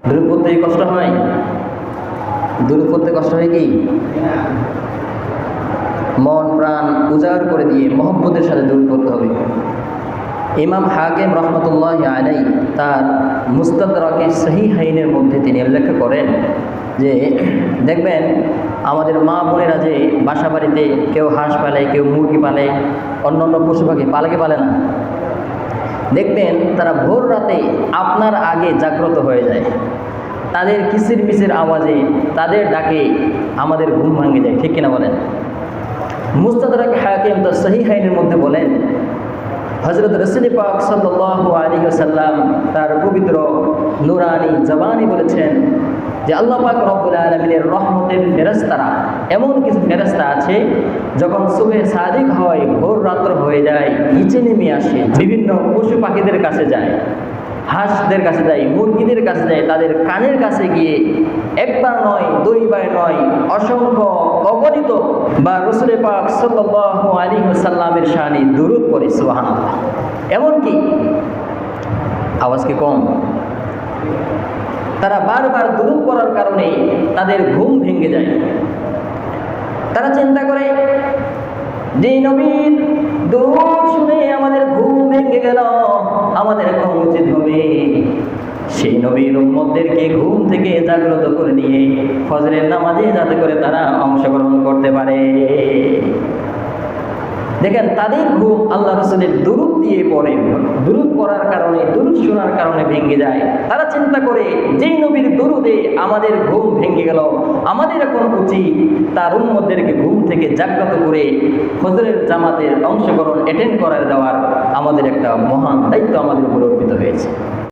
দূর করতে কষ্ট হয়, দূর করতে কষ্ট হয় কি? মন প্রাণ উজাড় করে দিয়ে মহব্বতের সাথে দূর করতে হবে। ইমাম হাকিম রহমতুল্লাহ আলাই তার মুস্তাদরাকে সহিহাইনের মধ্যে তিনি উল্লেখ করেন যে দেখবেন আমাদের মা বোনেরা যে বাসা বাড়িতে কেউ হাঁস পালে, কেউ মুরগি পালে, অন্য পশু পাখি পালে কি পালে না, দেখবেন তারা ভোর রাতে আপনার আগে জাগ্রত হয়ে যায়। তাদের কিসির মিসির আওয়াজে, তাদের ডাকে আমাদের ঘুম ভাঙে যায়, ঠিক কিনা বলেন? মুস্তাদরাক হাকিম তার সহিহাইনের মধ্যে বলেন হযরত রাসূল পাক সাল্লাল্লাহু আলাইহি ওয়াসাল্লাম তার পবিত্র নূরানি জবানে বলেছেন যে আল্লাহ পাক রব্বুল আলামিনের রহমতের ফেরেশতারা, এমন কিছু ফেরেশতা আছে যখন সুবহে সাদিক হয়, ভোর রাত্র হয়ে যায়, নিচে নেমে আসে, বিভিন্ন পশু পাখিদের কাছে যায়, হাঁসদের কাছে যায়, মুরগিদের কাছে যায়, তাদের কানের কাছে গিয়ে একবার নয়, দুইবার নয়, অসংখ্য অগণিত বা রাসূল পাক সাল্লাল্লাহু আলাইহি ওয়াসাল্লামের শানে দুরূদ পড়ে। সুবহানাল্লাহ। এমনকি আওয়াজ কি কম? তারা বারবার দুরূদ পড়ার কারণে তাদের ঘুম ভেঙে যায়। তারা চিন্তা করে যে নবীর দুরূদ শুনে আমাদের ঘুম ভেঙে গেল, আমাদের এখন উচিত হবে সেই নবীর উম্মতদেরকে ঘুম থেকে জাগ্রত করে নিয়ে ফজরের নামাজে যাতে করে তারা অংশগ্রহণ করতে পারে। দেখেন তাদের ঘুম আল্লাহ রাসূলের দুরূদ দিয়ে পড়ে, দুরূদ পড়ার কারণে, দুরূদ শোনার কারণে ভেঙে যায়। তারা চিন্তা করে যেই নবীর দুরূদে আমাদের ঘুম ভেঙে গেল, আমাদের এখন উচিত তার উম্মতদেরকে ঘুম থেকে জাগ্রত করে ফজরের জামাতের অংশগ্রহণ অ্যাটেন্ড করার দেওয়ার আমাদের একটা মহান দায়িত্ব আমাদের উপর অর্পিত হয়েছে।